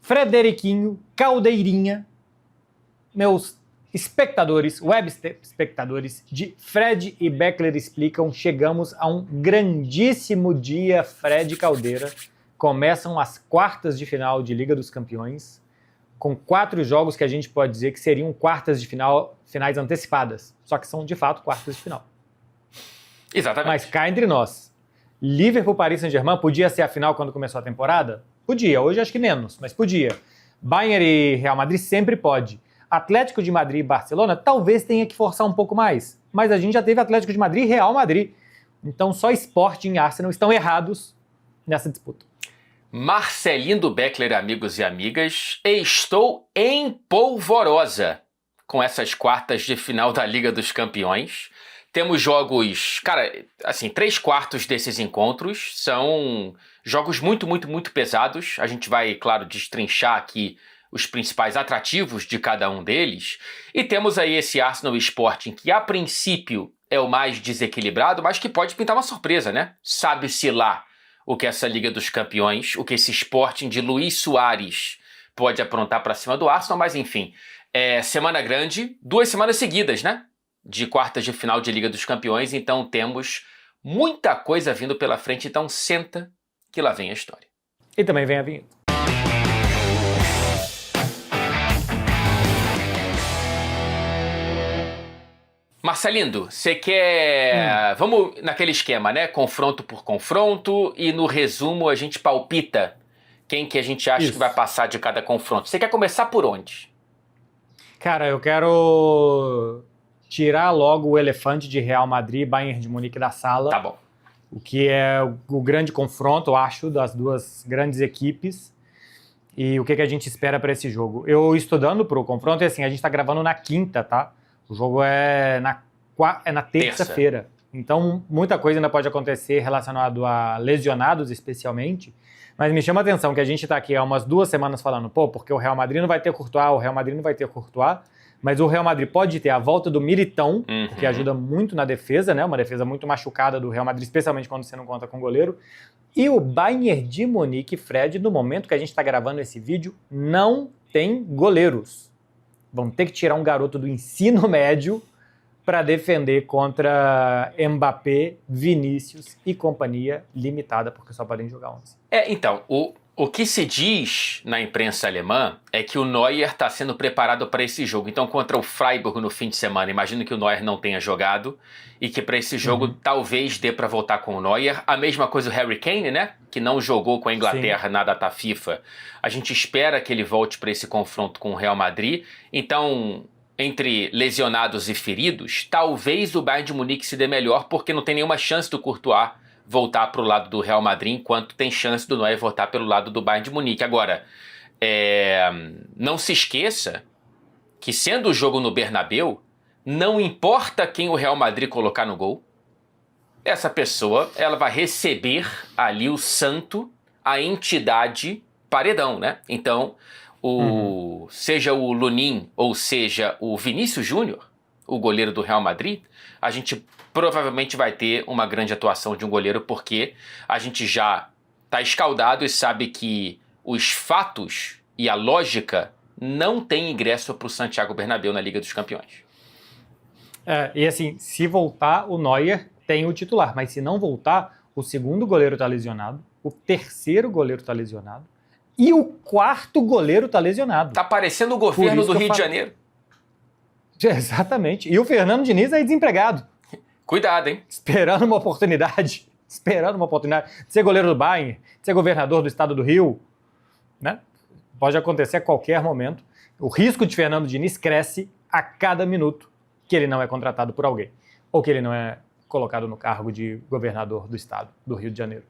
Frederiquinho, Caldeirinha, meus espectadores, web espectadores de Fred e Beckler Explicam, chegamos a um grandíssimo dia, Fred Caldeira. Começam as quartas de final de Liga dos Campeões, com 4 jogos que a gente pode dizer que seriam quartas de final, finais antecipadas, só que são de fato quartas de final. Exatamente. Mas cá entre nós, Liverpool, Paris Saint-Germain podia ser a final quando começou a temporada? Podia, hoje acho que menos, mas podia. Bayern e Real Madrid sempre pode. Atlético de Madrid e Barcelona talvez tenha que forçar um pouco mais, mas a gente já teve Atlético de Madrid e Real Madrid. Então só Sporting e Arsenal estão errados nessa disputa. Marcelinho Beckler, amigos e amigas, estou em polvorosa com essas quartas de final da Liga dos Campeões. Temos jogos, cara, assim, 3/4 desses encontros são jogos muito pesados. A gente vai, claro, destrinchar aqui os principais atrativos de cada um deles. E temos aí esse Arsenal e Sporting, que a princípio é o mais desequilibrado, mas que pode pintar uma surpresa, né? Sabe-se lá o que essa Liga dos Campeões, o que esse Sporting de Luís Soares pode aprontar para cima do Arsenal, mas enfim, semana grande, 2 semanas seguidas, né? De quartas de final de Liga dos Campeões, então temos muita coisa vindo pela frente, então senta que lá vem a história. E também vem a vinheta. Marcelindo, você quer... Vamos naquele esquema, né? Confronto por confronto e no resumo a gente palpita quem que a gente acha que vai passar de cada confronto. Você quer começar por onde? Cara, eu quero tirar logo o elefante de Real Madrid e Bayern de Munique da sala. Tá bom. O que é o grande confronto, eu acho, das duas grandes equipes. E o que a gente espera para esse jogo. Eu estudando para o confronto, e assim, a gente está gravando na quinta, tá? O jogo é na terça-feira. Então, muita coisa ainda pode acontecer relacionado a lesionados, especialmente. Mas me chama a atenção que a gente está aqui há umas 2 semanas falando, porque o Real Madrid não vai ter Courtois, o Real Madrid não vai ter Courtois, mas o Real Madrid pode ter a volta do Militão, que ajuda muito na defesa, né? Uma defesa muito machucada do Real Madrid, especialmente quando você não conta com o goleiro. E o Bayern de Munique, Fred, no momento que a gente está gravando esse vídeo, não tem goleiros. Vão ter que tirar um garoto do ensino médio para defender contra Mbappé, Vinícius e companhia limitada, porque só podem jogar 11. Então, o que se diz na imprensa alemã é que o Neuer está sendo preparado para esse jogo. Então, contra o Freiburg no fim de semana, imagino que o Neuer não tenha jogado e que para esse jogo talvez dê para voltar com o Neuer. A mesma coisa o Harry Kane, né? Que não jogou com a Inglaterra na data FIFA. A gente espera que ele volte para esse confronto com o Real Madrid. Então, entre lesionados e feridos, talvez o Bayern de Munique se dê melhor porque não tem nenhuma chance do Courtois voltar para o lado do Real Madrid, enquanto tem chance do Neuer voltar pelo lado do Bayern de Munique. Agora, não se esqueça que, sendo o jogo no Bernabéu, não importa quem o Real Madrid colocar no gol, essa pessoa ela vai receber ali o santo, a entidade paredão, né? Então, seja o Lunin ou seja o Vinícius Júnior, o goleiro do Real Madrid, a gente provavelmente vai ter uma grande atuação de um goleiro, porque a gente já está escaldado e sabe que os fatos e a lógica não tem ingresso para o Santiago Bernabéu na Liga dos Campeões. E assim, se voltar, o Neuer tem o titular, mas se não voltar, o segundo goleiro está lesionado, o terceiro goleiro está lesionado e o quarto goleiro está lesionado. Tá parecendo o governo do Rio de Janeiro. Exatamente. E o Fernando Diniz é desempregado. Cuidado, hein? Esperando uma oportunidade de ser goleiro do Bayern, de ser governador do estado do Rio, né? Pode acontecer a qualquer momento. O risco de Fernando Diniz cresce a cada minuto que ele não é contratado por alguém, ou que ele não é colocado no cargo de governador do estado do Rio de Janeiro.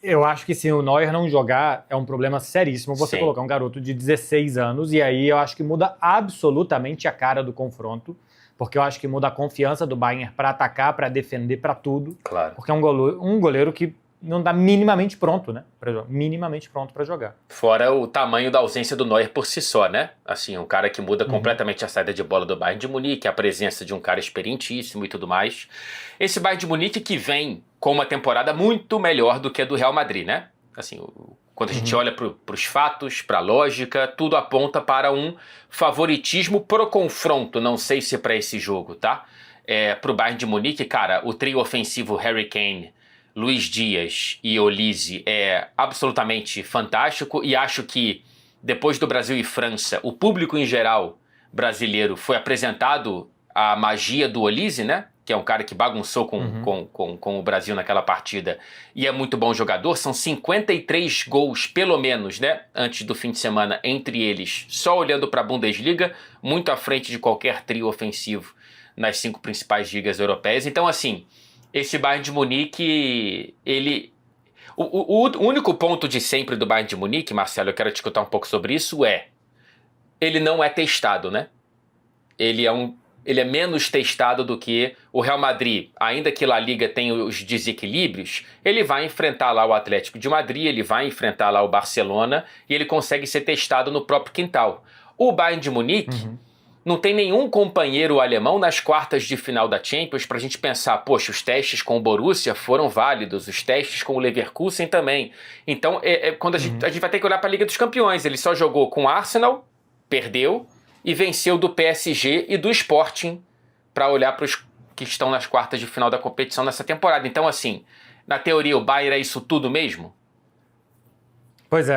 Eu acho que se o Neuer não jogar, é um problema seríssimo você colocar um garoto de 16 anos, e aí eu acho que muda absolutamente a cara do confronto, porque eu acho que muda a confiança do Bayern para atacar, para defender, para tudo. Claro. Porque é um goleiro que não está minimamente pronto, né? Minimamente pronto para jogar. Fora o tamanho da ausência do Neuer por si só, né? Assim, um cara que muda completamente a saída de bola do Bayern de Munique, a presença de um cara experientíssimo e tudo mais. Esse Bayern de Munique que vem com uma temporada muito melhor do que a do Real Madrid, né? Assim, Quando a gente olha para os fatos, para a lógica, tudo aponta para um favoritismo pro confronto, não sei se para esse jogo, tá? Pro Bayern de Munique, cara, o trio ofensivo Harry Kane, Luiz Dias e Olise é absolutamente fantástico, e acho que depois do Brasil e França, o público em geral brasileiro foi apresentado a magia do Olise, né? Que é um cara que bagunçou com o Brasil naquela partida e é muito bom jogador. São 53 gols, pelo menos, né? Antes do fim de semana, entre eles, só olhando para a Bundesliga, muito à frente de qualquer trio ofensivo nas 5 principais ligas europeias. Então, assim, esse Bayern de Munique, ele... O único ponto de sempre do Bayern de Munique, Marcelo, eu quero te escutar um pouco sobre isso, ele não é testado, né? Ele é menos testado do que o Real Madrid. Ainda que La Liga tenha os desequilíbrios, ele vai enfrentar lá o Atlético de Madrid, ele vai enfrentar lá o Barcelona e ele consegue ser testado no próprio quintal. O Bayern de Munique não tem nenhum companheiro alemão nas quartas de final da Champions pra gente pensar, poxa, os testes com o Borussia foram válidos, os testes com o Leverkusen também. Então, quando a gente vai ter que olhar para a Liga dos Campeões. Ele só jogou com o Arsenal, perdeu, e venceu do PSG e do Sporting para olhar para os que estão nas quartas de final da competição nessa temporada. Então, assim, na teoria, o Bayern é isso tudo mesmo? Pois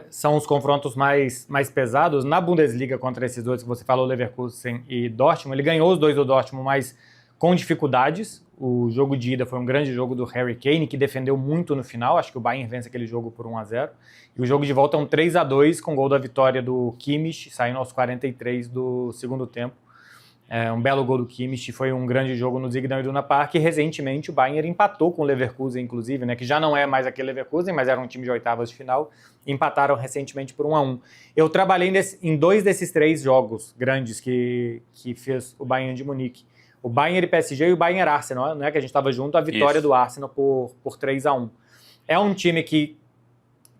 são os confrontos mais pesados. Na Bundesliga, contra esses dois que você falou, Leverkusen e Dortmund, ele ganhou os dois do Dortmund, mas com dificuldades. O jogo de ida foi um grande jogo do Harry Kane, que defendeu muito no final. Acho que o Bayern vence aquele jogo por 1-0. E o jogo de volta é um 3-2, com gol da vitória do Kimmich, saindo aos 43 do segundo tempo. Um belo gol do Kimmich, foi um grande jogo no Signal Iduna Park. E recentemente o Bayern empatou com o Leverkusen, inclusive, né, que já não é mais aquele Leverkusen, mas era um time de oitavas de final. Empataram recentemente por 1-1. Eu trabalhei em 2 desses 3 jogos grandes que fez o Bayern de Munique. O Bayern e PSG e o Bayern Arsenal, né, que a gente estava junto, a vitória do Arsenal por 3-1. É um time que,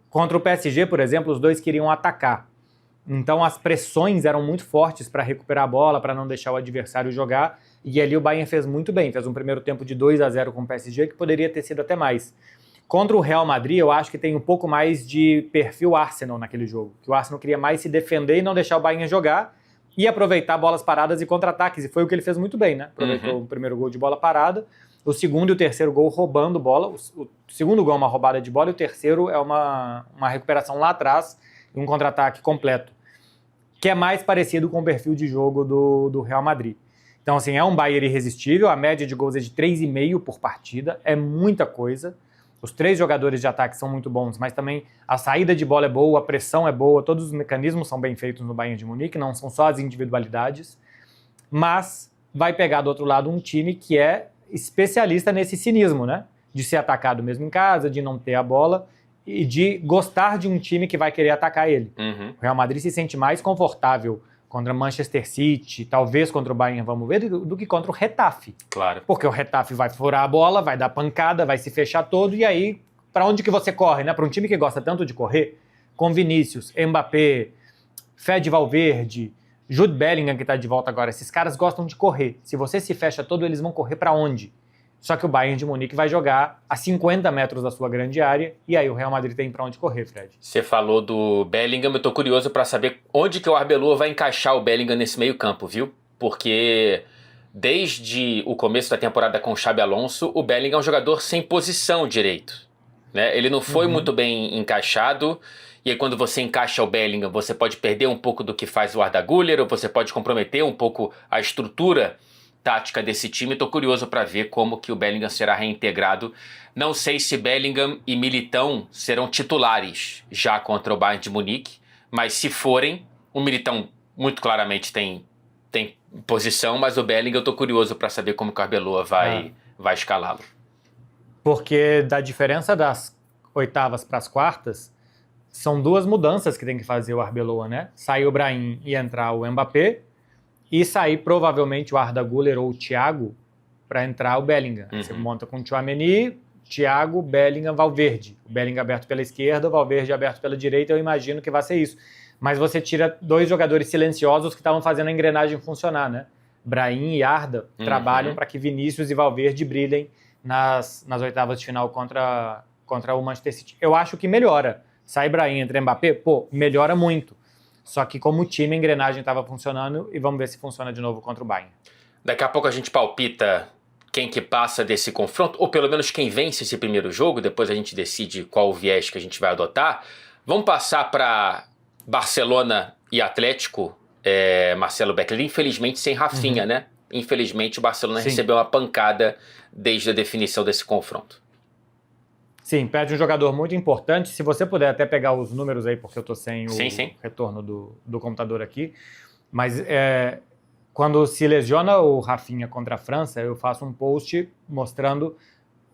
contra o PSG, por exemplo, os dois queriam atacar. Então as pressões eram muito fortes para recuperar a bola, para não deixar o adversário jogar, e ali o Bayern fez muito bem, fez um primeiro tempo de 2-0 com o PSG, que poderia ter sido até mais. Contra o Real Madrid, eu acho que tem um pouco mais de perfil Arsenal naquele jogo, que o Arsenal queria mais se defender e não deixar o Bayern jogar, e aproveitar bolas paradas e contra-ataques, e foi o que ele fez muito bem, né? Aproveitou o primeiro gol de bola parada, o segundo e o terceiro gol roubando bola. O segundo gol é uma roubada de bola e o terceiro é uma recuperação lá atrás e um contra-ataque completo, que é mais parecido com o perfil de jogo do Real Madrid. Então, assim, é um Bayern irresistível, a média de gols é de 3,5 por partida, é muita coisa. Os 3 jogadores de ataque são muito bons, mas também a saída de bola é boa, a pressão é boa, todos os mecanismos são bem feitos no Bayern de Munique, não são só as individualidades, mas vai pegar do outro lado um time que é especialista nesse cinismo, né? De ser atacado mesmo em casa, de não ter a bola e de gostar de um time que vai querer atacar ele. O Real Madrid se sente mais confortável contra Manchester City, talvez contra o Bayern, vamos ver, do que contra o Getafe. Claro. Porque o Getafe vai furar a bola, vai dar pancada, vai se fechar todo, e aí, para onde que você corre, né? Para um time que gosta tanto de correr, com Vinícius, Mbappé, Fede Valverde, Jude Bellingham, que está de volta agora, esses caras gostam de correr. Se você se fecha todo, eles vão correr para onde? Só que o Bayern de Munique vai jogar a 50 metros da sua grande área, e aí o Real Madrid tem para onde correr, Fred. Você falou do Bellingham, eu tô curioso para saber onde que o Arbeloa vai encaixar o Bellingham nesse meio campo, viu? Porque desde o começo da temporada com o Xabi Alonso, o Bellingham é um jogador sem posição direito, né? Ele não foi muito bem encaixado, e aí quando você encaixa o Bellingham, você pode perder um pouco do que faz o Arda Güler, ou você pode comprometer um pouco a estrutura tática desse time. Estou curioso para ver como que o Bellingham será reintegrado. Não sei se Bellingham e Militão serão titulares já contra o Bayern de Munique, mas se forem, o Militão muito claramente tem posição, mas o Bellingham eu estou curioso para saber como que o Arbeloa vai escalá-lo. Porque da diferença das oitavas para as quartas, são 2 mudanças que tem que fazer o Arbeloa, né? Sair o Brahim e entrar o Mbappé, e sair provavelmente o Arda Güler ou o Thiago para entrar o Bellingham. Você monta com o Tchouaméni, Thiago, Bellingham, Valverde. O Bellingham aberto pela esquerda, o Valverde aberto pela direita, eu imagino que vai ser isso. Mas você tira 2 jogadores silenciosos que estavam fazendo a engrenagem funcionar, né? Brahim e Arda trabalham para que Vinícius e Valverde brilhem nas oitavas de final contra contra o Manchester City. Eu acho que melhora. Sai Brahim, entra Mbappé, melhora muito. Só que como o time, a engrenagem estava funcionando e vamos ver se funciona de novo contra o Bayern. Daqui a pouco a gente palpita quem que passa desse confronto, ou pelo menos quem vence esse primeiro jogo, depois a gente decide qual o viés que a gente vai adotar. Vamos passar para Barcelona e Atlético, Marcelo Beckler, infelizmente sem Rafinha, né? Infelizmente o Barcelona recebeu uma pancada desde a definição desse confronto. Sim, perde um jogador muito importante. Se você puder até pegar os números aí, porque eu tô sem o retorno do computador aqui, mas quando se lesiona o Rafinha contra a França, eu faço um post mostrando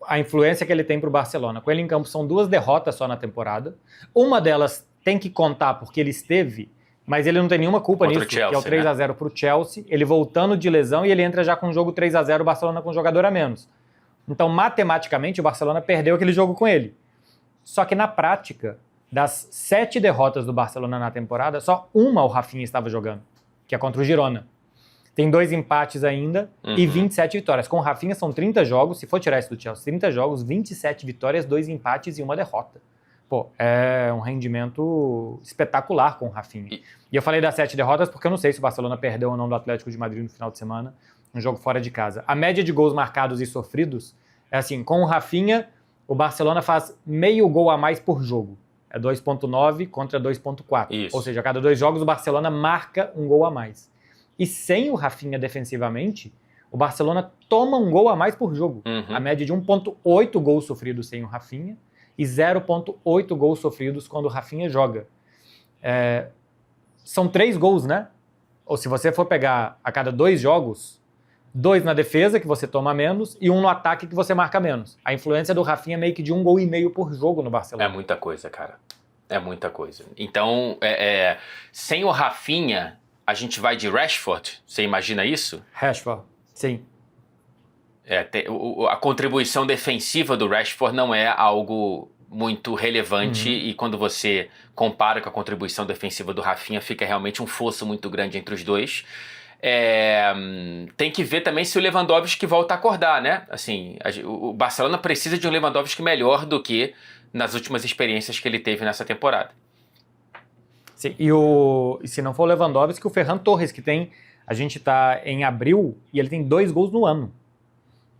a influência que ele tem para o Barcelona. Com ele em campo são 2 derrotas só na temporada. Uma delas tem que contar porque ele esteve, mas ele não tem nenhuma culpa contra nisso, Chelsea, que é o 3-0 para o Chelsea, ele voltando de lesão e ele entra já com um jogo 3-0, o Barcelona com um jogador a menos. Então, matematicamente, o Barcelona perdeu aquele jogo com ele. Só que na prática, das 7 derrotas do Barcelona na temporada, só uma o Rafinha estava jogando, que é contra o Girona. Tem 2 empates ainda e 27 vitórias. Com o Rafinha são 30 jogos, se for tirar isso do Chelsea, 30 jogos, 27 vitórias, 2 empates e 1 derrota. É um rendimento espetacular com o Rafinha. E eu falei das 7 derrotas porque eu não sei se o Barcelona perdeu ou não do Atlético de Madrid no final de semana, um jogo fora de casa. A média de gols marcados e sofridos é assim, com o Rafinha, o Barcelona faz meio gol a mais por jogo. É 2.9 contra 2.4. Ou seja, a cada 2 jogos o Barcelona marca um gol a mais. E sem o Rafinha defensivamente, o Barcelona toma um gol a mais por jogo. A média de 1.8 gols sofridos sem o Rafinha e 0.8 gols sofridos quando o Rafinha joga. São 3 gols, né? Ou se você for pegar a cada 2 jogos, 2 na defesa, que você toma menos, e 1 no ataque, que você marca menos. A influência do Rafinha é meio que de 1,5 gol por jogo no Barcelona. É muita coisa, cara. É muita coisa. Então, sem o Rafinha, a gente vai de Rashford? Você imagina isso? Rashford, sim. A contribuição defensiva do Rashford não é algo muito relevante e quando você compara com a contribuição defensiva do Rafinha, fica realmente um fosso muito grande entre os dois. Tem que ver também se o Lewandowski volta a acordar, né? Assim, o Barcelona precisa de um Lewandowski melhor do que nas últimas experiências que ele teve nessa temporada. Sim, e se não for o Lewandowski, o Ferran Torres, que tem... A gente tá em abril e ele tem 2 gols no ano.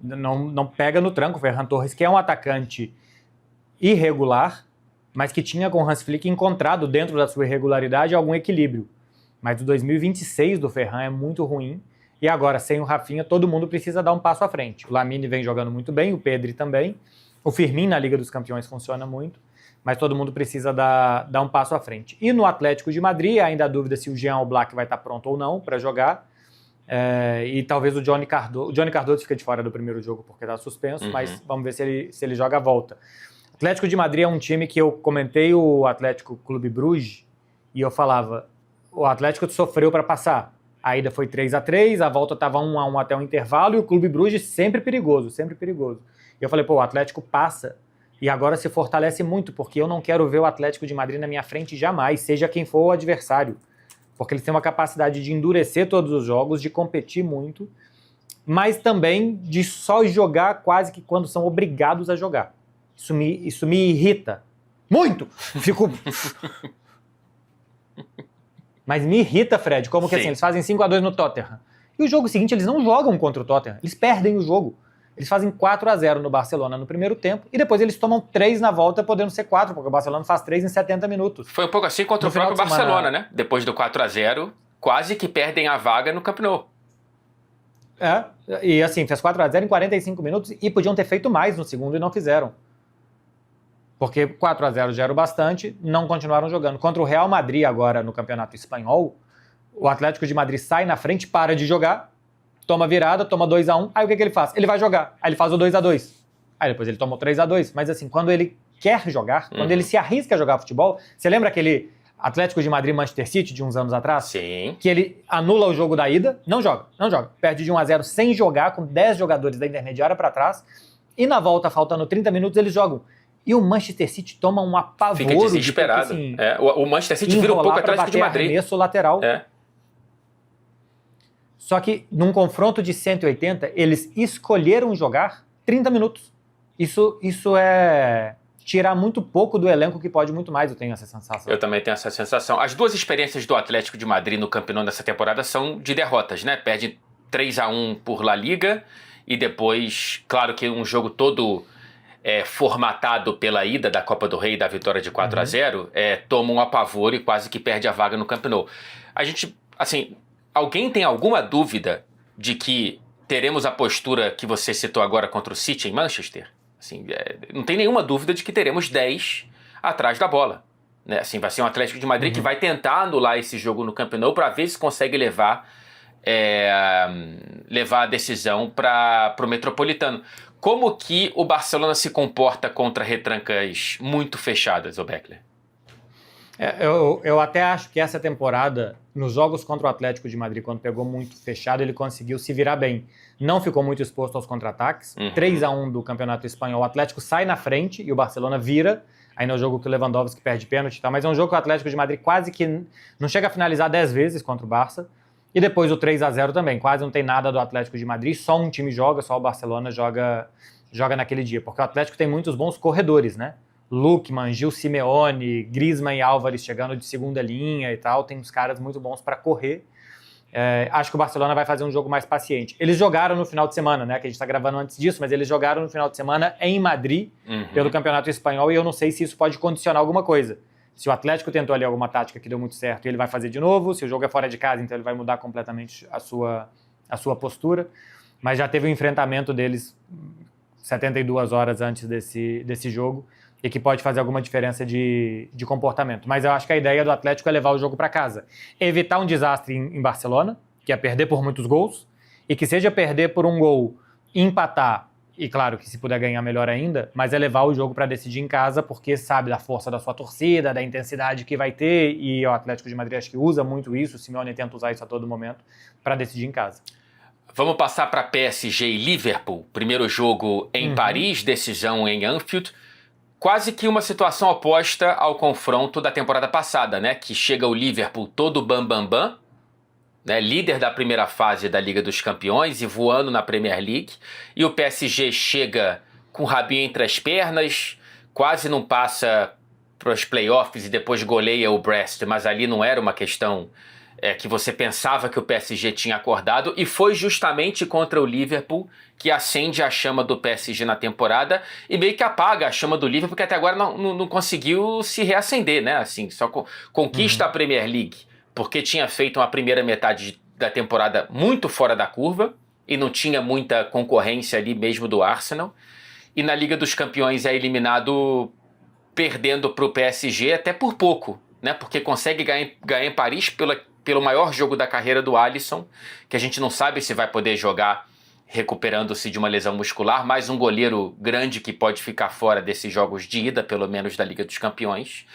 Não pega no tranco o Ferran Torres, que é um atacante irregular, mas que tinha com o Hans Flick encontrado dentro da sua irregularidade algum equilíbrio. Mas o 2026 do Ferran é muito ruim. E agora, sem o Rafinha, todo mundo precisa dar um passo à frente. O Lamine vem jogando muito bem, o Pedri também. O Firmino na Liga dos Campeões funciona muito. Mas todo mundo precisa dar um passo à frente. E no Atlético de Madrid, ainda há dúvida se o Jean Oblak vai estar pronto ou não para jogar. E talvez o Johnny Cardoso... O Johnny Cardoso fica de fora do primeiro jogo porque está suspenso, mas vamos ver se ele joga a volta. O Atlético de Madrid é um time que eu comentei o Atlético Clube Bruges e eu falava... O Atlético sofreu para passar. A ida foi 3-3, a volta estava 1-1 até o intervalo e o Clube Bruges sempre perigoso, sempre perigoso. E eu falei, o Atlético passa e agora se fortalece muito, porque eu não quero ver o Atlético de Madrid na minha frente jamais, seja quem for o adversário. Porque eles têm uma capacidade de endurecer todos os jogos, de competir muito, mas também de só jogar quase que quando são obrigados a jogar. Isso me irrita. Muito! Fico... Mas me irrita, Fred, como que assim, eles fazem 5-2 no Tottenham. E o jogo seguinte, eles não jogam contra o Tottenham. Eles perdem o jogo. Eles fazem 4-0 no Barcelona no primeiro tempo e depois eles tomam 3 na volta, podendo ser 4, porque o Barcelona faz 3 em 70 minutos. Foi um pouco assim contra o próprio Barcelona, né? Depois do 4-0, quase que perdem a vaga no Camp Nou. E assim, fez 4-0 em 45 minutos e podiam ter feito mais no segundo e não fizeram. Porque 4-0 já era o bastante, não continuaram jogando. Contra o Real Madrid agora no Campeonato Espanhol, o Atlético de Madrid sai na frente, para de jogar, toma virada, toma 2-1, aí o que ele faz? Ele vai jogar, aí ele faz o 2-2. Aí depois ele toma o 3-2. Mas assim, quando ele quer jogar, quando ele se arrisca a jogar futebol, você lembra aquele Atlético de Madrid Manchester City de uns anos atrás? Sim. Que ele anula o jogo da ida, não joga. Perde de 1-0 sem jogar, com 10 jogadores da intermediária para trás, e na volta, faltando 30 minutos, eles jogam. E o Manchester City toma um apavoro. Fica desesperado. Assim, o Manchester City vira um pouco Atlético de Madrid. Arremesso lateral. Só que num confronto de 180, eles escolheram jogar 30 minutos. Isso é tirar muito pouco do elenco que pode muito mais, eu tenho essa sensação. Eu também tenho essa sensação. As duas experiências do Atlético de Madrid no Camp Nou nessa temporada são de derrotas, né? Perde 3-1 por La Liga e depois, claro que um jogo todo formatado pela ida da Copa do Rei e da vitória de 4-0, toma um apavoro e quase que perde a vaga no Camp Nou. A gente, assim, alguém tem alguma dúvida de que teremos a postura que você citou agora contra o City em Manchester? Assim, não tem nenhuma dúvida de que teremos 10 atrás da bola. Né? Assim, vai ser um Atlético de Madrid que vai tentar anular esse jogo no Camp Nou para ver se consegue levar a decisão para o Metropolitano. Como que o Barcelona se comporta contra retrancas muito fechadas, Beckler? Eu até acho que essa temporada, nos jogos contra o Atlético de Madrid, quando pegou muito fechado, ele conseguiu se virar bem. Não ficou muito exposto aos contra-ataques. 3-1 do Campeonato Espanhol, o Atlético sai na frente e o Barcelona vira. Aí no jogo que o Lewandowski perde pênalti e tal. Mas é um jogo que o Atlético de Madrid quase que não chega a finalizar 10 vezes contra o Barça. E depois o 3-0 também. Quase não tem nada do Atlético de Madrid. Só um time joga, só o Barcelona joga naquele dia. Porque o Atlético tem muitos bons corredores, né? Lookman, Gil Simeone, Griezmann e Álvares chegando de segunda linha e tal. Tem uns caras muito bons para correr. Acho que o Barcelona vai fazer um jogo mais paciente. Eles jogaram no final de semana, né? Que a gente está gravando antes disso, mas eles jogaram no final de semana em Madrid, pelo Campeonato Espanhol, e eu não sei se isso pode condicionar alguma coisa. Se o Atlético tentou ali alguma tática que deu muito certo, ele vai fazer de novo. Se o jogo é fora de casa, então ele vai mudar completamente a sua postura. Mas já teve um enfrentamento deles 72 horas antes desse jogo, e que pode fazer alguma diferença de comportamento. Mas eu acho que a ideia do Atlético é levar o jogo para casa. Evitar um desastre em Barcelona, que é perder por muitos gols, e que seja perder por um gol, empatar, e claro que se puder ganhar melhor ainda, mas é levar o jogo para decidir em casa, porque sabe da força da sua torcida, da intensidade que vai ter, e o Atlético de Madrid acho que usa muito isso, o Simeone tenta usar isso a todo momento, para decidir em casa. Vamos passar para PSG e Liverpool. Primeiro jogo em Paris, decisão em Anfield. Quase que uma situação oposta ao confronto da temporada passada, né? Que chega o Liverpool todo bam, né? Líder da primeira fase da Liga dos Campeões e voando na Premier League. E o PSG chega com o rabinho entre as pernas, quase não passa para os playoffs e depois goleia o Brest, mas ali não era uma questão que você pensava que o PSG tinha acordado, e foi justamente contra o Liverpool que acende a chama do PSG na temporada e meio que apaga a chama do Liverpool, porque até agora não conseguiu se reacender, né? Assim, só conquista a Premier League porque tinha feito uma primeira metade da temporada muito fora da curva e não tinha muita concorrência ali mesmo do Arsenal, e na Liga dos Campeões é eliminado perdendo para o PSG até por pouco, né? Porque consegue ganhar em Paris pelo maior jogo da carreira do Alisson, que a gente não sabe se vai poder jogar recuperando-se de uma lesão muscular, mais um goleiro grande que pode ficar fora desses jogos de ida, pelo menos da Liga dos Campeões.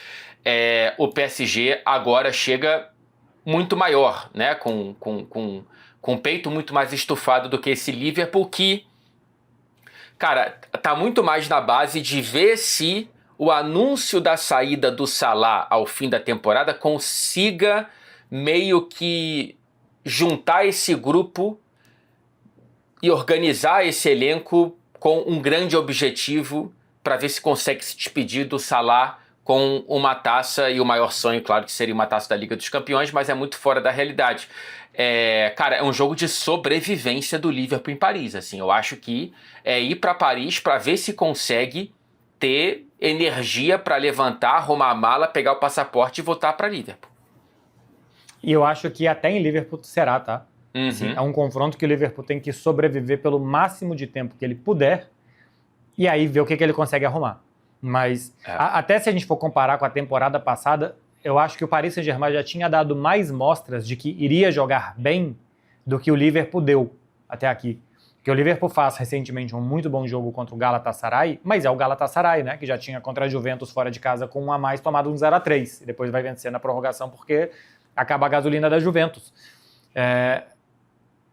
O PSG agora chega muito maior, né? Com o peito muito mais estufado do que esse Liverpool, que, cara, tá muito mais na base de ver se o anúncio da saída do Salah ao fim da temporada consiga meio que juntar esse grupo e organizar esse elenco com um grande objetivo para ver se consegue se despedir do Salah com uma taça, e o maior sonho, claro, que seria uma taça da Liga dos Campeões, mas é muito fora da realidade. Cara, é um jogo de sobrevivência do Liverpool em Paris. Assim, eu acho que é ir para Paris para ver se consegue ter energia para levantar, arrumar a mala, pegar o passaporte e voltar para Liverpool. E eu acho que até em Liverpool será, tá? Assim, é um confronto que o Liverpool tem que sobreviver pelo máximo de tempo que ele puder e aí ver o que ele consegue arrumar. Mas até se a gente for comparar com a temporada passada, eu acho que o Paris Saint-Germain já tinha dado mais mostras de que iria jogar bem do que o Liverpool deu até aqui. Porque o Liverpool faz recentemente um muito bom jogo contra o Galatasaray, mas é o Galatasaray, né? Que já tinha contra a Juventus fora de casa com 1 a mais tomado um 0-3. E depois vai vencer na prorrogação porque acaba a gasolina da Juventus.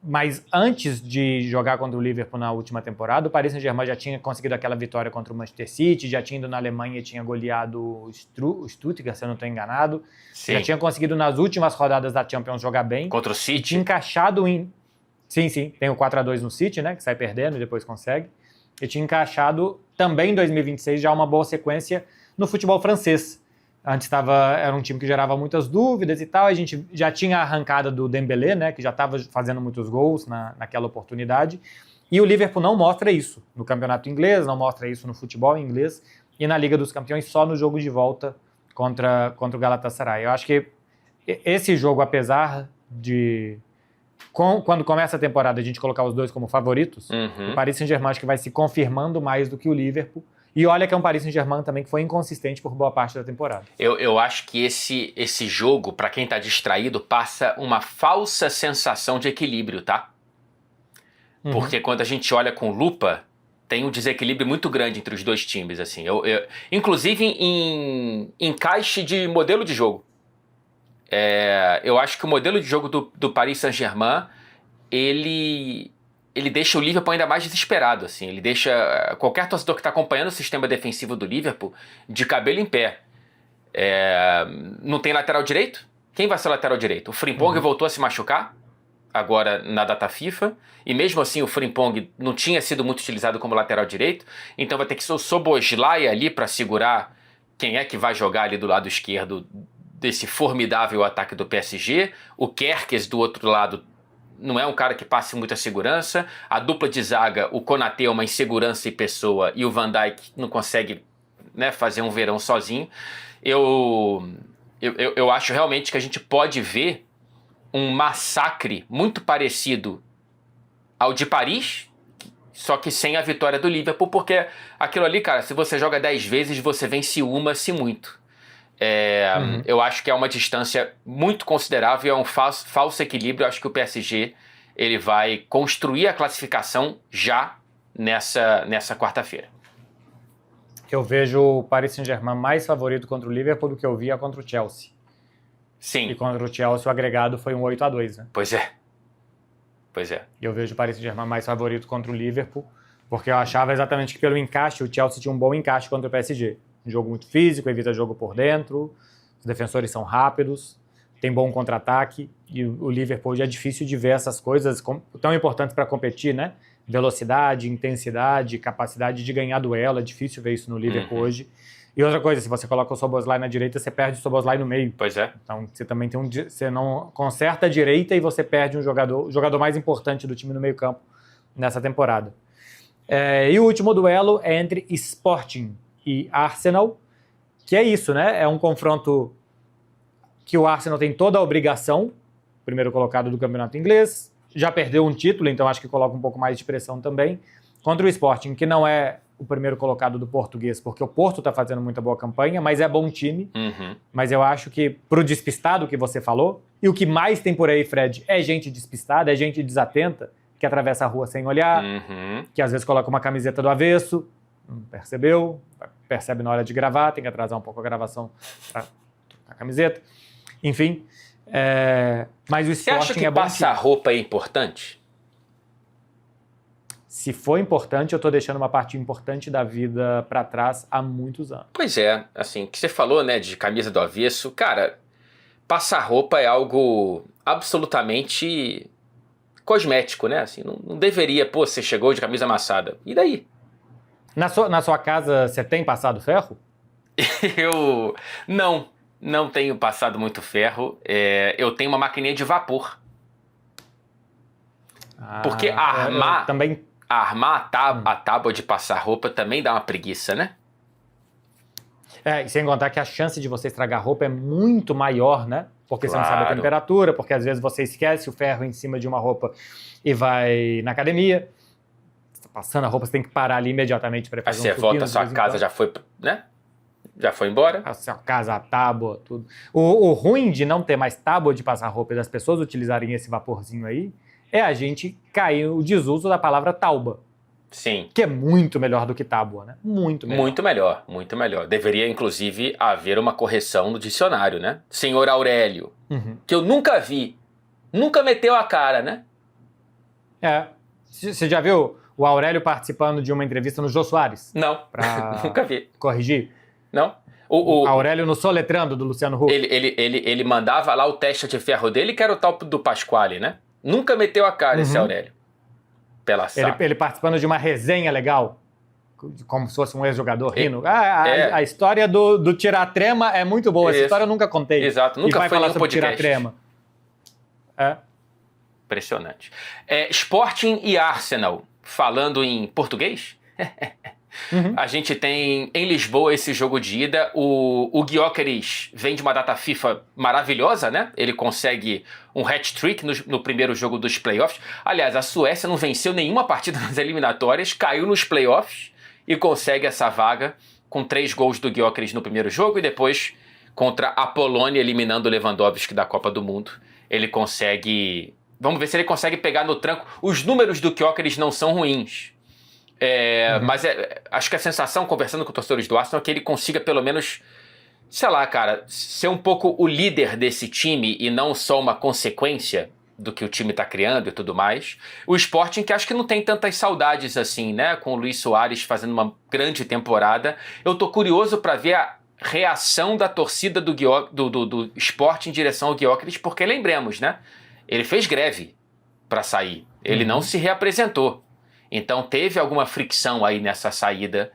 Mas antes de jogar contra o Liverpool na última temporada, o Paris Saint-Germain já tinha conseguido aquela vitória contra o Manchester City, já tinha ido na Alemanha e tinha goleado o Stuttgart, se eu não estou enganado. Sim. Já tinha conseguido nas últimas rodadas da Champions jogar bem. Contra o City. Tinha encaixado em... Sim, tem o 4-2 no City, né, que sai perdendo e depois consegue. E tinha encaixado também em 2026 já uma boa sequência no futebol francês. Antes era um time que gerava muitas dúvidas e tal, a gente já tinha a arrancada do Dembélé, né, que já estava fazendo muitos gols naquela oportunidade, e o Liverpool não mostra isso no campeonato inglês, não mostra isso no futebol inglês, e na Liga dos Campeões só no jogo de volta contra o Galatasaray. Eu acho que esse jogo, apesar de... Quando começa a temporada a gente colocar os dois como favoritos, o Paris Saint-Germain acho que vai se confirmando mais do que o Liverpool. E olha que é um Paris Saint-Germain também que foi inconsistente por boa parte da temporada. Eu acho que esse jogo, para quem tá distraído, passa uma falsa sensação de equilíbrio, tá? Porque quando a gente olha com lupa, tem um desequilíbrio muito grande entre os dois times, assim. Inclusive em encaixe de modelo de jogo. Eu acho que o modelo de jogo do Paris Saint-Germain, ele deixa o Liverpool ainda mais desesperado, assim. Ele deixa qualquer torcedor que está acompanhando o sistema defensivo do Liverpool de cabelo em pé. Não tem lateral direito? Quem vai ser o lateral direito? O Frimpong voltou a se machucar, agora na data FIFA, e mesmo assim o Frimpong não tinha sido muito utilizado como lateral direito, então vai ter que ser o Szoboszlai ali para segurar quem é que vai jogar ali do lado esquerdo desse formidável ataque do PSG. O Kerkez do outro lado não é um cara que passe muita segurança. A dupla de zaga, o Konaté é uma insegurança em pessoa e o Van Dijk não consegue, né, fazer um verão sozinho. Eu acho realmente que a gente pode ver um massacre muito parecido ao de Paris, só que sem a vitória do Liverpool, porque aquilo ali, cara, se você joga 10 vezes, você vence uma, se muito. Eu acho que é uma distância muito considerável, é um falso equilíbrio. Eu acho que o PSG ele vai construir a classificação já nessa quarta-feira. Eu vejo o Paris Saint-Germain mais favorito contra o Liverpool do que eu via contra o Chelsea. Sim. E contra o Chelsea o agregado foi um 8-2, né? Pois é. E eu vejo o Paris Saint-Germain mais favorito contra o Liverpool, porque eu achava exatamente que pelo encaixe, o Chelsea tinha um bom encaixe contra o PSG. Um jogo muito físico, evita jogo por dentro, os defensores são rápidos, tem bom contra-ataque, e o Liverpool já é difícil de ver essas coisas tão importantes para competir, né? Velocidade, intensidade, capacidade de ganhar duelo, é difícil ver isso no Liverpool hoje. E outra coisa, se você coloca o Szoboszlai na direita, você perde o Szoboszlai no meio. Pois é. Então você também você não conserta a direita e você perde o jogador mais importante do time no meio campo nessa temporada. E o último duelo é entre Sporting e Arsenal, que é isso, né? É um confronto que o Arsenal tem toda a obrigação, primeiro colocado do campeonato inglês, já perdeu um título, então acho que coloca um pouco mais de pressão também, contra o Sporting, que não é o primeiro colocado do português, porque o Porto está fazendo muita boa campanha, mas é bom time. Mas eu acho que pro despistado que você falou, e o que mais tem por aí, Fred, é gente despistada, é gente desatenta, que atravessa a rua sem olhar, que às vezes coloca uma camiseta do avesso, não percebeu, percebe na hora de gravar, tem que atrasar um pouco a gravação para trocar a camiseta. Enfim, mas o Sporting é bom. Você acha que passar roupa é importante? Se for importante, eu tô deixando uma parte importante da vida para trás há muitos anos. Pois é, assim, que você falou, né, de camisa do avesso, cara, passar roupa é algo absolutamente cosmético, né, assim, não deveria, você chegou de camisa amassada, e daí? Na sua casa, você tem passado ferro? Eu não tenho passado muito ferro, eu tenho uma maquininha de vapor. Porque armar a tábua de passar roupa também dá uma preguiça, né? E sem contar que a chance de você estragar a roupa é muito maior, né? Porque você não sabe a temperatura, porque às vezes você esquece o ferro em cima de uma roupa e vai na academia. Você tá passando a roupa, você tem que parar ali imediatamente para fazer um supino. Você volta, a sua casa já foi, né? Já foi embora. A sua casa, a tábua, tudo. O ruim de não ter mais tábua de passar roupa e das pessoas utilizarem esse vaporzinho aí é a gente cair no desuso da palavra tauba. Sim. Que é muito melhor do que tábua, né? Muito melhor. Muito melhor, muito melhor. Deveria, inclusive, haver uma correção no dicionário, né? Senhor Aurélio, que eu nunca vi, nunca meteu a cara, né? Você já viu o Aurélio participando de uma entrevista no Jô Soares? Não, nunca vi. Corrigir? Não. O Aurélio no Soletrando, do Luciano Huck. Ele mandava lá o teste de ferro dele, que era o tal do Pasquale, né? Nunca meteu a cara esse Aurélio. Ele participando de uma resenha legal. como se fosse um ex-jogador rindo. A história do tirar-trema é muito boa. Essa história eu nunca contei. Exato, nunca foi falar sobre tirar-trema. Impressionante. Sporting e Arsenal, falando em português, a gente tem em Lisboa esse jogo de ida. O Gyökeres vem de uma data FIFA maravilhosa, né? Ele consegue um hat-trick no primeiro jogo dos playoffs. Aliás, a Suécia não venceu nenhuma partida nas eliminatórias, caiu nos playoffs e consegue essa vaga com 3 gols do Gyökeres no primeiro jogo e depois contra a Polônia, eliminando o Lewandowski da Copa do Mundo. Ele consegue... Vamos ver se ele consegue pegar no tranco. Os números do Gyökeres não são ruins. Mas acho que a sensação, conversando com torcedores do Arsenal, é que ele consiga pelo menos, sei lá, cara, ser um pouco o líder desse time e não só uma consequência do que o time tá criando e tudo mais. O Sporting, que acho que não tem tantas saudades assim, né? Com o Luís Soares fazendo uma grande temporada. Eu tô curioso para ver a reação da torcida do Sporting em direção ao Gyökeres, porque lembremos, né? Ele fez greve para sair. Ele não se reapresentou. Então teve alguma fricção aí nessa saída,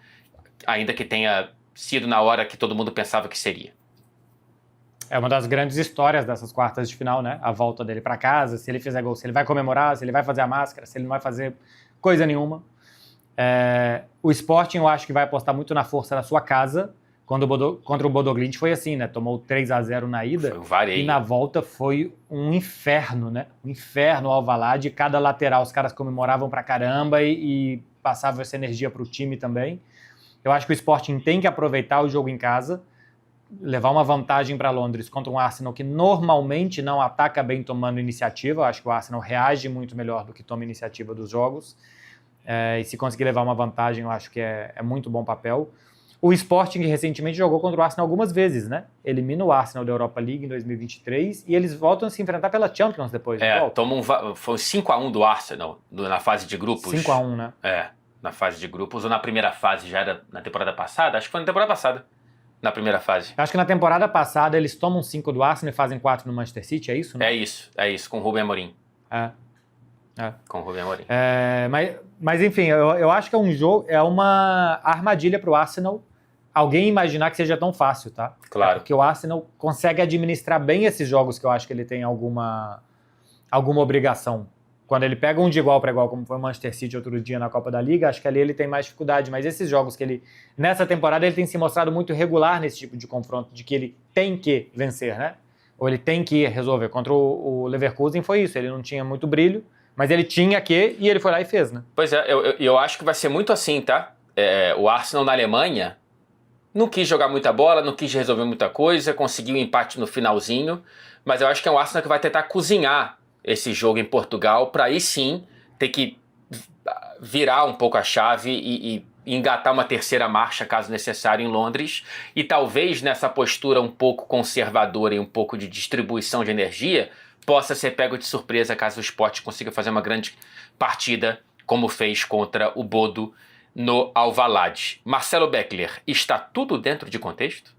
ainda que tenha sido na hora que todo mundo pensava que seria. É uma das grandes histórias dessas quartas de final, né? A volta dele para casa, se ele fizer gol, se ele vai comemorar, se ele vai fazer a máscara, se ele não vai fazer coisa nenhuma. O Sporting eu acho que vai apostar muito na força da sua casa. Contra o Bodo Glimt foi assim, né? Tomou 3-0 na ida e na volta foi um inferno, né? Um inferno ao Alvalade. Cada lateral os caras comemoravam pra caramba e passavam essa energia pro time também. Eu acho que o Sporting tem que aproveitar o jogo em casa, levar uma vantagem para Londres contra um Arsenal que normalmente não ataca bem tomando iniciativa. Eu acho que o Arsenal reage muito melhor do que toma iniciativa dos jogos. E se conseguir levar uma vantagem, eu acho que é muito bom papel. O Sporting recentemente jogou contra o Arsenal algumas vezes, né? Elimina o Arsenal da Europa League em 2023 e eles voltam a se enfrentar pela Champions depois. Foi 5-1 do Arsenal na fase de grupos. 5-1, né? Na fase de grupos. Ou na primeira fase, já era na temporada passada? Acho que foi na temporada passada, na primeira fase. Acho que na temporada passada eles tomam 5 do Arsenal e fazem 4 no Manchester City, é isso? Né? É isso, com o Rubem Amorim. Com o Rubem Amorim. Mas enfim, eu acho que é um jogo, é uma armadilha para o Arsenal alguém imaginar que seja tão fácil, tá? Claro. Porque o Arsenal consegue administrar bem esses jogos que eu acho que ele tem alguma obrigação. Quando ele pega um de igual para igual, como foi o Manchester City outro dia na Copa da Liga, acho que ali ele tem mais dificuldade. Mas esses jogos que ele... Nessa temporada ele tem se mostrado muito regular nesse tipo de confronto, de que ele tem que vencer, né? Ou ele tem que resolver. Contra o Leverkusen foi isso, ele não tinha muito brilho, mas ele tinha que e ele foi lá e fez, né? Pois é, eu acho que vai ser muito assim, tá? O Arsenal na Alemanha não quis jogar muita bola, não quis resolver muita coisa, conseguiu um empate no finalzinho, mas eu acho que é um Arsenal que vai tentar cozinhar esse jogo em Portugal para aí sim ter que virar um pouco a chave e engatar uma terceira marcha, caso necessário, em Londres, e talvez nessa postura um pouco conservadora e um pouco de distribuição de energia possa ser pego de surpresa caso o Sport consiga fazer uma grande partida como fez contra o Bodo no Alvalade. Marcelo Beckler, está tudo dentro de contexto?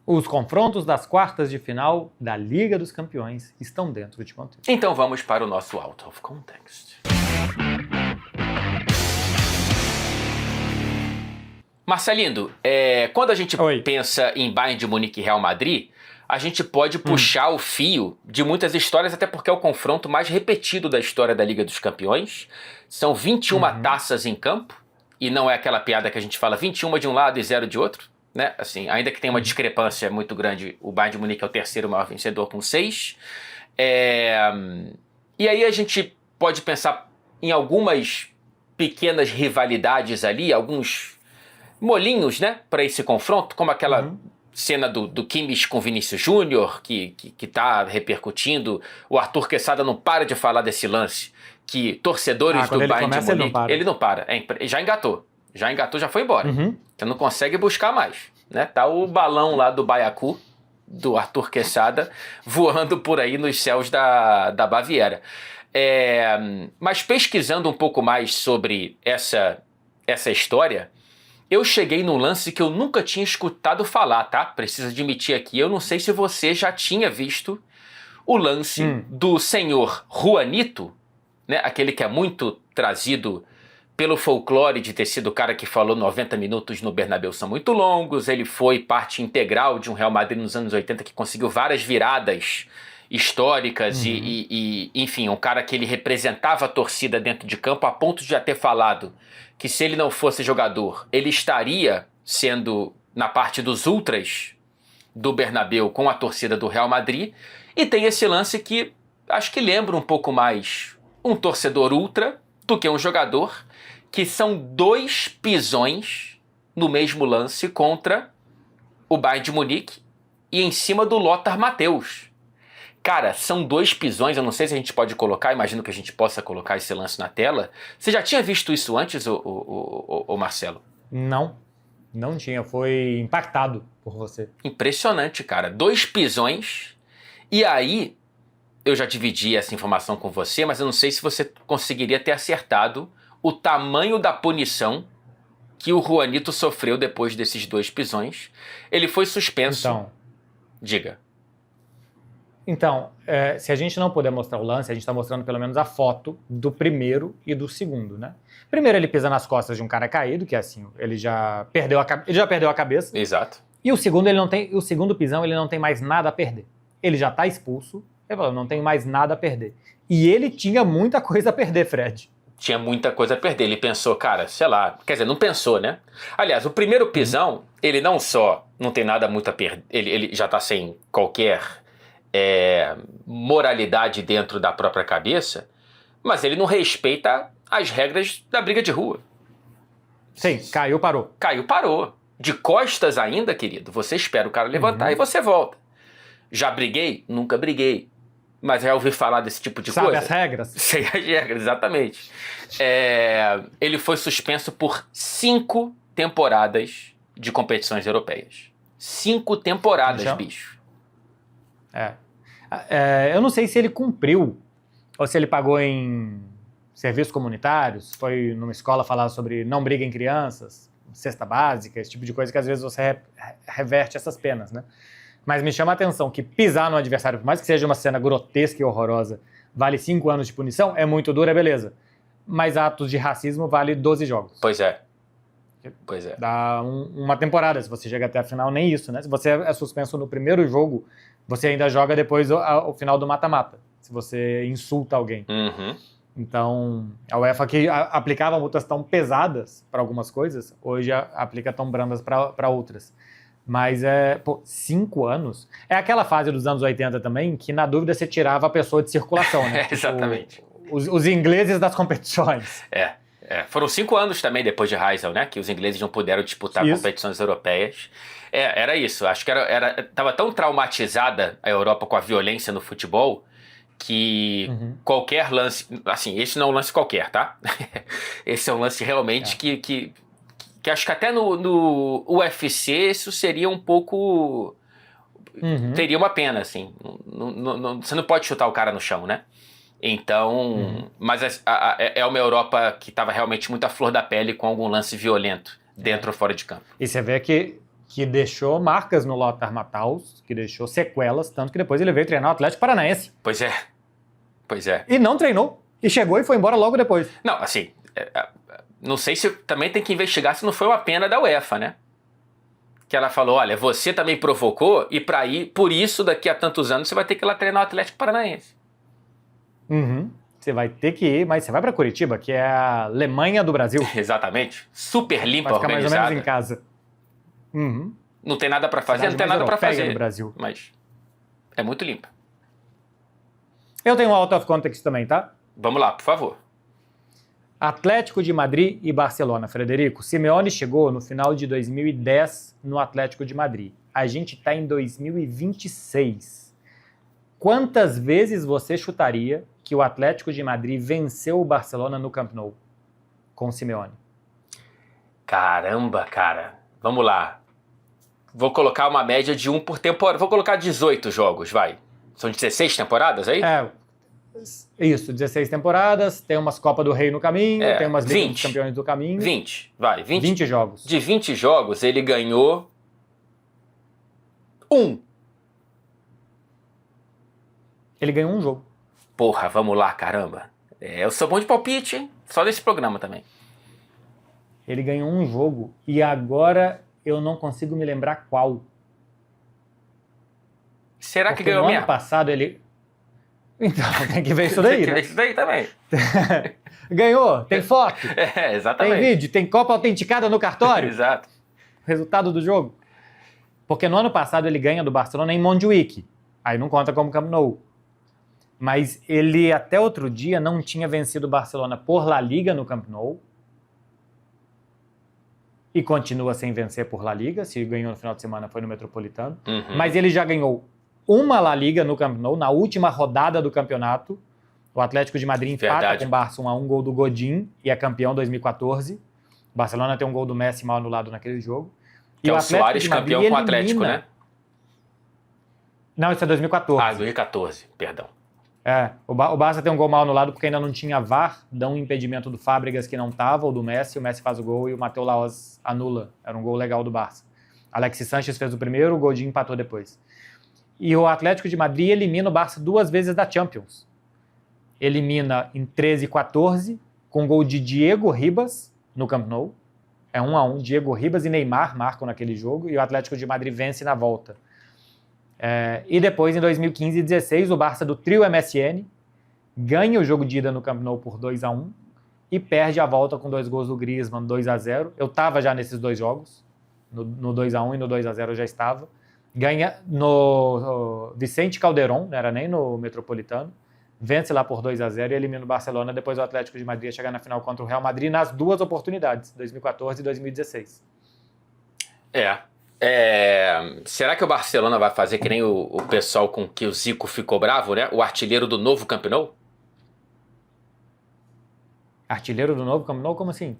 Os confrontos das quartas de final da Liga dos Campeões estão dentro de contexto. Então vamos para o nosso Out of Context. Marcelindo, quando a gente pensa em Bayern de Munique e Real Madrid, a gente pode puxar o fio de muitas histórias, até porque é o confronto mais repetido da história da Liga dos Campeões. São 21 taças em campo, e não é aquela piada que a gente fala 21 de um lado e 0 de outro, né? Assim, ainda que tenha uma discrepância muito grande, o Bayern de Munique é o terceiro maior vencedor com 6. E aí a gente pode pensar em algumas pequenas rivalidades ali, alguns molinhos, né, para esse confronto, como aquela cena do Kimmich com Vinícius Júnior, que tá repercutindo. O Arthur Quesada não para de falar desse lance, que torcedores do Bayern de Munique... Ele não para. Já engatou, já foi embora. Você não consegue buscar mais, né? Tá o balão lá do Baiacu, do Arthur Quesada, voando por aí nos céus da Baviera. Mas pesquisando um pouco mais sobre essa história, eu cheguei num lance que eu nunca tinha escutado falar, tá? Preciso admitir aqui, eu não sei se você já tinha visto o lance do senhor Juanito, né? Aquele que é muito trazido pelo folclore de ter sido o cara que falou 90 minutos no Bernabéu são muito longos, ele foi parte integral de um Real Madrid nos anos 80 que conseguiu várias viradas históricas enfim, um cara que ele representava a torcida dentro de campo a ponto de já ter falado que se ele não fosse jogador, ele estaria sendo na parte dos ultras do Bernabéu com a torcida do Real Madrid. E tem esse lance que acho que lembra um pouco mais um torcedor ultra do que um jogador, que são 2 pisões no mesmo lance contra o Bayern de Munique e em cima do Lothar Matthäus. Cara, são 2 pisões, eu não sei se a gente pode colocar, imagino que a gente possa colocar esse lance na tela. Você já tinha visto isso antes, ô Marcelo? Não tinha, foi impactado por você. Impressionante, cara. 2 pisões, e aí eu já dividi essa informação com você, mas eu não sei se você conseguiria ter acertado o tamanho da punição que o Juanito sofreu depois desses 2 pisões. Ele foi suspenso. Então, diga. Então, se a gente não puder mostrar o lance, a gente está mostrando pelo menos a foto do primeiro e do segundo, né? Primeiro ele pisa nas costas de um cara caído, que é assim, ele já perdeu a cabeça. Exato. E o segundo pisão ele não tem mais nada a perder. Ele já está expulso, ele falou, não tem mais nada a perder. E ele tinha muita coisa a perder, Fred. Tinha muita coisa a perder. Ele pensou, cara, sei lá, quer dizer, não pensou, né? Aliás, o primeiro pisão, ele não só não tem nada muito a perder, ele já está sem qualquer moralidade dentro da própria cabeça, mas ele não respeita as regras da briga de rua. Sim, caiu, parou. Caiu, parou. De costas ainda, querido, você espera o cara levantar e você volta. Já briguei? Nunca briguei. Mas já ouvi falar desse tipo de coisa? Sabe as regras? Sei as regras, exatamente. Ele foi suspenso por 5 temporadas de competições europeias. 5 temporadas, bicho. Eu não sei se ele cumpriu ou se ele pagou em serviços comunitários, foi numa escola falar sobre não briga em crianças, cesta básica, esse tipo de coisa que às vezes você reverte essas penas, né? Mas me chama a atenção que pisar no adversário, por mais que seja uma cena grotesca e horrorosa, vale 5 anos de punição, é muito dura, beleza. Mas atos de racismo vale 12 jogos. Pois é. Dá uma temporada, se você chega até a final, nem isso, né? Se você é suspenso no primeiro jogo, você ainda joga depois o final do mata-mata, se você insulta alguém. Então, a UEFA que aplicava multas tão pesadas para algumas coisas, hoje aplica tão brandas para outras. Mas 5 anos. É aquela fase dos anos 80 também, que na dúvida você tirava a pessoa de circulação, né? Exatamente. Os ingleses das competições. Foram 5 anos também depois de Heysel, né? Que os ingleses não puderam disputar competições europeias. Era isso. Acho que tava tão traumatizada a Europa com a violência no futebol que qualquer lance... Assim, esse não é um lance qualquer, tá? Esse é um lance realmente que acho que até no UFC isso seria um pouco... Teria uma pena, assim. Você não pode chutar o cara no chão, né? Então... Mas é uma Europa que estava realmente muito à flor da pele com algum lance violento, dentro ou fora de campo. E você vê que deixou marcas no Lothar Matthäus, que deixou sequelas, tanto que depois ele veio treinar o Atlético Paranaense. Pois é. E não treinou. E chegou e foi embora logo depois. Não, assim... Não sei se também tem que investigar se não foi uma pena da UEFA, né? Que ela falou, olha, você também provocou e por isso daqui a tantos anos você vai ter que ir lá treinar o Atlético Paranaense. Você vai ter que ir, mas você vai para Curitiba, que é a Alemanha do Brasil. Exatamente. Super limpa, vai ficar organizada. Mais ou menos em casa. Não tem nada para fazer, não tem nada para fazer no Brasil. Mas é muito limpa. Eu tenho um out of context também, tá? Vamos lá, por favor. Atlético de Madrid e Barcelona, Frederico. Simeone chegou no final de 2010 no Atlético de Madrid. A gente está em 2026. Quantas vezes você chutaria que o Atlético de Madrid venceu o Barcelona no Camp Nou com o Simeone? Caramba, cara. Vamos lá. Vou colocar uma média de 1 por temporada. Vou colocar 18 jogos, vai. São 16 temporadas aí? Isso, 16 temporadas, tem umas Copa do Rei no caminho, tem umas Ligas dos Campeões do caminho. 20, vai. 20 jogos. De 20 jogos, ele ganhou 1. Ele ganhou um jogo. Porra, vamos lá, caramba. Eu sou bom de palpite, hein? Só nesse programa também. Ele ganhou um jogo e agora eu não consigo me lembrar qual. Será Porque que ganhou no mesmo? ano passado ele... Então, tem que ver isso daí, Tem que né? ver isso daí também. Ganhou, tem foto, tem Exatamente. vídeo, tem Copa autenticada no cartório. Exato. Resultado do jogo. Porque no ano passado ele ganha do Barcelona em Montjuïc. Aí não conta como Camp Nou. Mas ele até outro dia não tinha vencido o Barcelona por La Liga no Camp Nou. E continua sem vencer por La Liga. Se ganhou no final de semana foi no Metropolitano. Uhum. Mas ele já ganhou uma La Liga no Camp Nou, na última rodada do campeonato. O Atlético de Madrid empata Verdade. com o Barça 1-1, gol do Godin, e é campeão 2014. O Barcelona tem um gol do Messi mal anulado naquele jogo. Que E é o Atlético Suárez de Madrid campeão com o Atlético, elimina- né? Não, isso é 2014. 2014, perdão. O Barça tem um gol mal anulado porque ainda não tinha VAR, dão um impedimento do Fábregas que não estava, ou do Messi, o Messi faz o gol e o Mateu Laoz anula. Era um gol legal do Barça. Alexis Sánchez fez o primeiro, o Godin empatou depois. E o Atlético de Madrid elimina o Barça 2 vezes da Champions. Elimina em 13 e 14, com gol de Diego Ribas no Camp Nou. É 1-1, Diego Ribas e Neymar marcam naquele jogo, e o Atlético de Madrid vence na volta. E depois, em 2015 e 2016, o Barça do trio MSN ganha o jogo de ida no Camp Nou por 2-1 e perde a volta com 2 gols do Griezmann, 2-0. Eu estava já nesses 2 jogos, no 2-1 e no 2-0 eu já estava. Ganha no Vicente Calderón, não era nem no Metropolitano, vence lá por 2-0 e elimina o Barcelona. Depois o Atlético de Madrid ia chegar na final contra o Real Madrid nas 2 oportunidades, 2014 e 2016. Será que o Barcelona vai fazer que nem o pessoal com que o Zico ficou bravo, né? O artilheiro do novo Camp Nou? Artilheiro do novo Camp Nou? Como assim?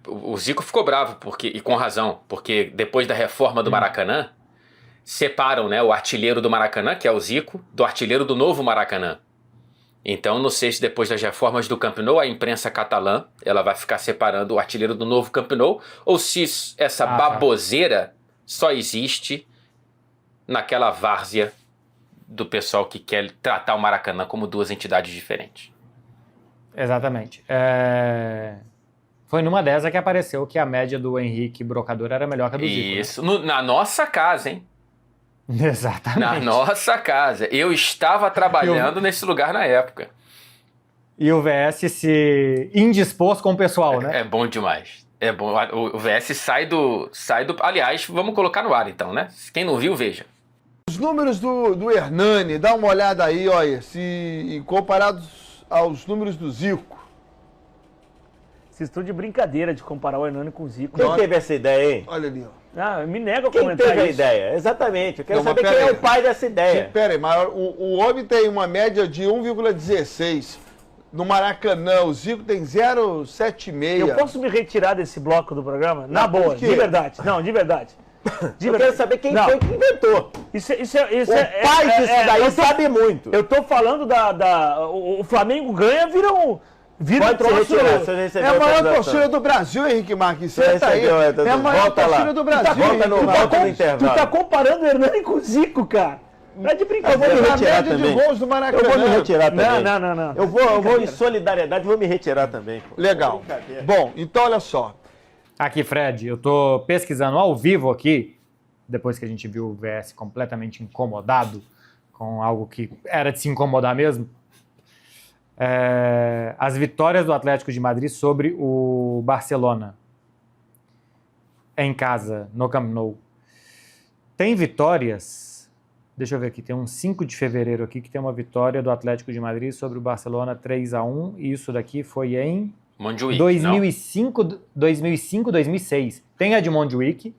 O Zico ficou bravo, e com razão, porque depois da reforma do Maracanã, separam, né, o artilheiro do Maracanã, que é o Zico, do artilheiro do novo Maracanã. Então, não sei se depois das reformas do Camp Nou, a imprensa catalã ela vai ficar separando o artilheiro do novo Camp Nou, ou se essa baboseira só existe naquela várzea do pessoal que quer tratar o Maracanã como 2 entidades diferentes. Exatamente. Foi numa dessas que apareceu que a média do Henrique Brocador era melhor que a do Zico. Isso, na nossa casa, hein? Exatamente. Na nossa casa. Eu estava trabalhando nesse lugar na época. E o VS se indispôs com o pessoal, né? É bom demais. É bom. O VS sai do... Aliás, vamos colocar no ar então, né? Quem não viu, veja. Os números do Hernani, dá uma olhada aí, olha, comparados aos números do Zico. Vocês estão de brincadeira de comparar o Hernani com o Zico. Quem teve essa ideia, hein? Olha ali, ó. Ah, eu me nego a Quem comentar teve a isso. ideia? Exatamente. Eu quero Não, mas saber quem pera é aí. o pai dessa ideia. Pera aí, mas o homem tem uma média de 1,16. No Maracanã, o Zico tem 0,76. Eu posso me retirar desse bloco do programa? Na Mas por boa, quê? de verdade. Não, de verdade. Eu quero saber quem Não. foi que inventou. Isso O pai disso daí sabe muito. Eu tô falando o Flamengo ganha, vira um Pode se troço. retirar, você recebeu É a maior autorização. torcida do Brasil, Henrique Marques. Você Senta aí. recebeu, É a maior volta lá. torcida do Brasil. Volta Henrique no Marques. volta no Tu intervalo. tá comparando o Hernani com o Zico, cara. Tá de Eu brincadeira. vou me na retirar média de também. gols do Maracanã. Eu vou me retirar também. Não. Eu vou em solidariedade, vou me retirar também. Pô. Legal. Brincadeira. Bom, então olha só. Aqui, Fred, eu tô pesquisando ao vivo aqui, depois que a gente viu o VS completamente incomodado com algo que era de se incomodar mesmo. As vitórias do Atlético de Madrid sobre o Barcelona em casa, no Camp Nou. Tem vitórias, deixa eu ver aqui, tem um 5 de fevereiro aqui que tem uma vitória do Atlético de Madrid sobre o Barcelona 3-1, e isso daqui foi em Montjuïc, 2005, 2006. Tem a de Montjuïc,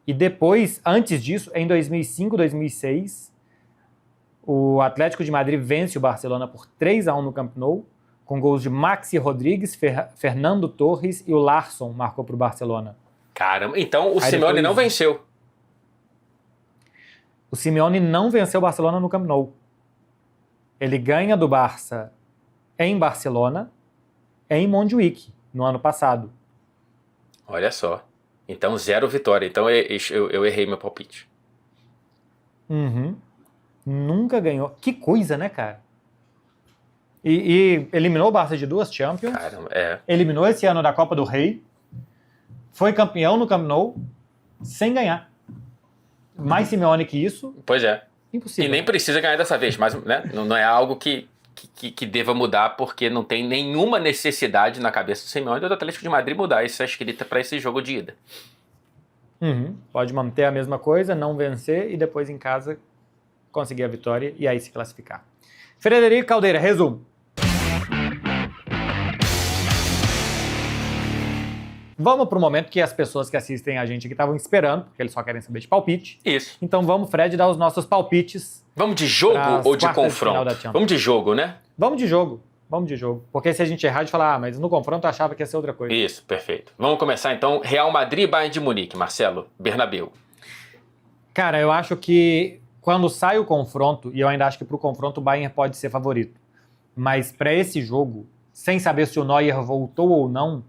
e depois, antes disso, em 2005, 2006, o Atlético de Madrid vence o Barcelona por 3-1 no Camp Nou, com gols de Maxi Rodrigues, Fernando Torres e o Larsson marcou para o Barcelona. Caramba, então o Aí Simeone depois- não venceu. O Simeone não venceu o Barcelona no Camp Nou. Ele ganha do Barça em Barcelona, em Montjuïc, no ano passado. Olha só. Então 0 vitória. Então eu errei meu palpite. Uhum. Nunca ganhou. Que coisa, né, cara? E eliminou o Barça de 2 Champions. Caramba, Eliminou esse ano da Copa do Rei. foi campeão no Camp Nou sem ganhar. Mais Simeone que isso, Pois é. impossível. E nem precisa ganhar dessa vez, mas né, não é algo que deva mudar, porque não tem nenhuma necessidade na cabeça do Simeone do Atlético de Madrid mudar essa escrita para esse jogo de ida. Pode manter a mesma coisa, não vencer e depois em casa conseguir a vitória e aí se classificar. Frederico Caldeira, resumo. Vamos para o momento que as pessoas que assistem a gente aqui estavam esperando, porque eles só querem saber de palpite. Isso. Então vamos, Fred, dar os nossos palpites. Vamos de jogo Pras ou de quartas de final da confronto? Champions. Vamos de jogo, né? Vamos de jogo. Porque se a gente errar, a gente fala, mas no confronto eu achava que ia ser outra coisa. Isso, perfeito. Vamos começar então. Real Madrid e Bayern de Munique, Marcelo. Bernabéu. Cara, eu acho que quando sai o confronto, e eu ainda acho que para o confronto o Bayern pode ser favorito, mas para esse jogo, sem saber se o Neuer voltou ou não,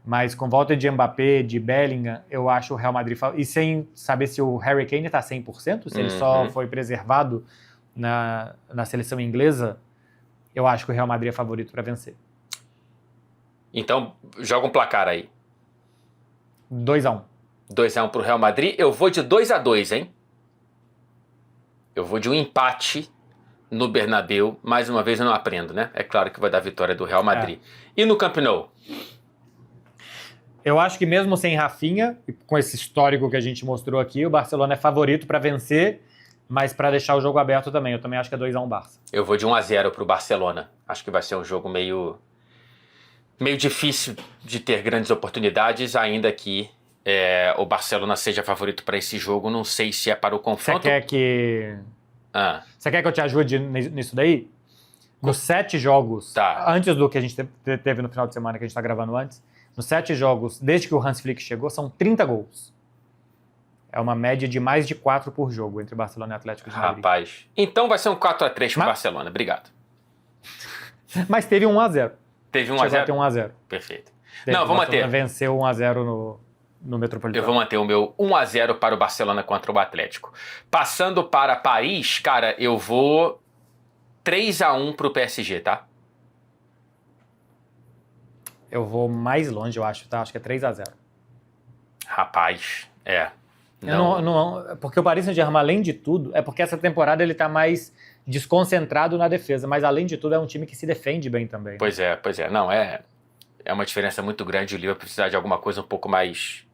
mas com volta de Mbappé, de Bellingham, eu acho o Real Madrid favorito. E sem saber se o Harry Kane está 100%, se ele só foi preservado na seleção inglesa, eu acho que o Real Madrid é favorito para vencer. Então, joga um placar aí. 2-1. 2-1 pro Real Madrid. Eu vou de 2-2, hein? Eu vou de um empate no Bernabéu. Mais uma vez eu não aprendo, né? É claro que vai dar vitória do Real Madrid. E no Camp Nou? Eu acho que mesmo sem Rafinha, e com esse histórico que a gente mostrou aqui, o Barcelona é favorito para vencer, mas para deixar o jogo aberto também. Eu também acho que é 2-1 Barça. Eu vou de 1-0 pro Barcelona. Acho que vai ser um jogo meio difícil de ter grandes oportunidades, ainda que o Barcelona seja favorito para esse jogo. Não sei se é para o confronto. Você quer que eu te ajude nisso daí? Nos 7 jogos, antes do que a gente teve no final de semana, que a gente está gravando antes, nos 7 jogos, desde que o Hans Flick chegou, são 30 gols. É uma média de mais de 4 por jogo entre Barcelona e Atlético de Madrid. Rapaz, então vai ser um 4-3 pro Barcelona. Obrigado. Mas teve 1-0. Teve 1-0? Chegou a ter 1-0. Perfeito. Não, vou manter. Venceu 1-0 no Metropolitano. Eu vou manter o meu 1-0 para o Barcelona contra o Atlético. Passando para Paris, cara, eu vou 3-1 pro PSG, tá? Eu vou mais longe, eu acho, tá? Acho que é 3-0. Rapaz, porque o Paris Saint-Germain, além de tudo, é porque essa temporada ele tá mais desconcentrado na defesa, mas além de tudo é um time que se defende bem também. Pois é. Não, é uma diferença muito grande. O Liverpool precisar de alguma coisa um pouco mais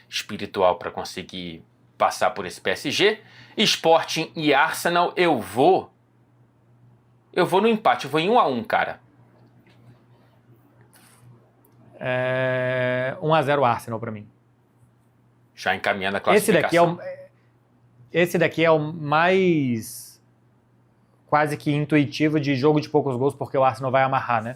espiritual para conseguir passar por esse PSG. Sporting e Arsenal, eu vou no empate, eu vou em 1-1, cara. 1-0 Arsenal pra mim. Já encaminhando a classificação. Esse daqui é o mais quase que intuitivo de jogo de poucos gols, porque o Arsenal vai amarrar, né?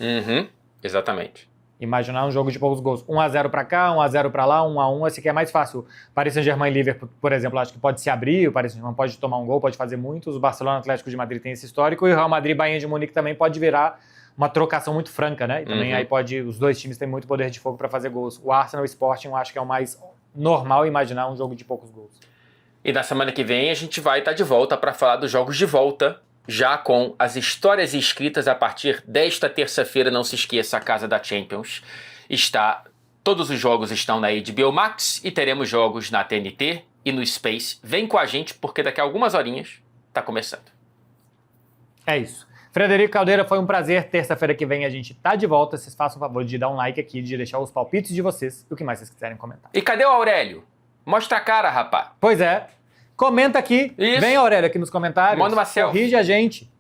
Exatamente. Imaginar um jogo de poucos gols. 1-0 pra cá, 1-0 pra lá, 1-1. Esse aqui é mais fácil. Paris Saint-Germain e Liverpool, por exemplo, acho que pode se abrir. O Paris Saint-Germain pode tomar um gol, pode fazer muitos. O Barcelona, Atlético de Madrid tem esse histórico. E o Real Madrid, Bayern de Munique também pode virar uma trocação muito franca, né? E também aí os dois times têm muito poder de fogo para fazer gols. O Arsenal e o Sporting eu acho que é o mais normal imaginar um jogo de poucos gols. E na semana que vem a gente vai estar de volta para falar dos jogos de volta, já com as histórias escritas a partir desta terça-feira. Não se esqueça, a Casa da Champions todos os jogos estão na HBO Max e teremos jogos na TNT e no Space. Vem com a gente porque daqui a algumas horinhas está começando. É isso. Frederico Caldeira, foi um prazer. Terça-feira que vem a gente tá de volta. Vocês façam o favor de dar um like aqui, de deixar os palpites de vocês e o que mais vocês quiserem comentar. E cadê o Aurélio? Mostra a cara, rapaz. Pois é. Comenta aqui. Isso. Vem, Aurélio, aqui nos comentários. Manda uma selfie. Corrige a gente.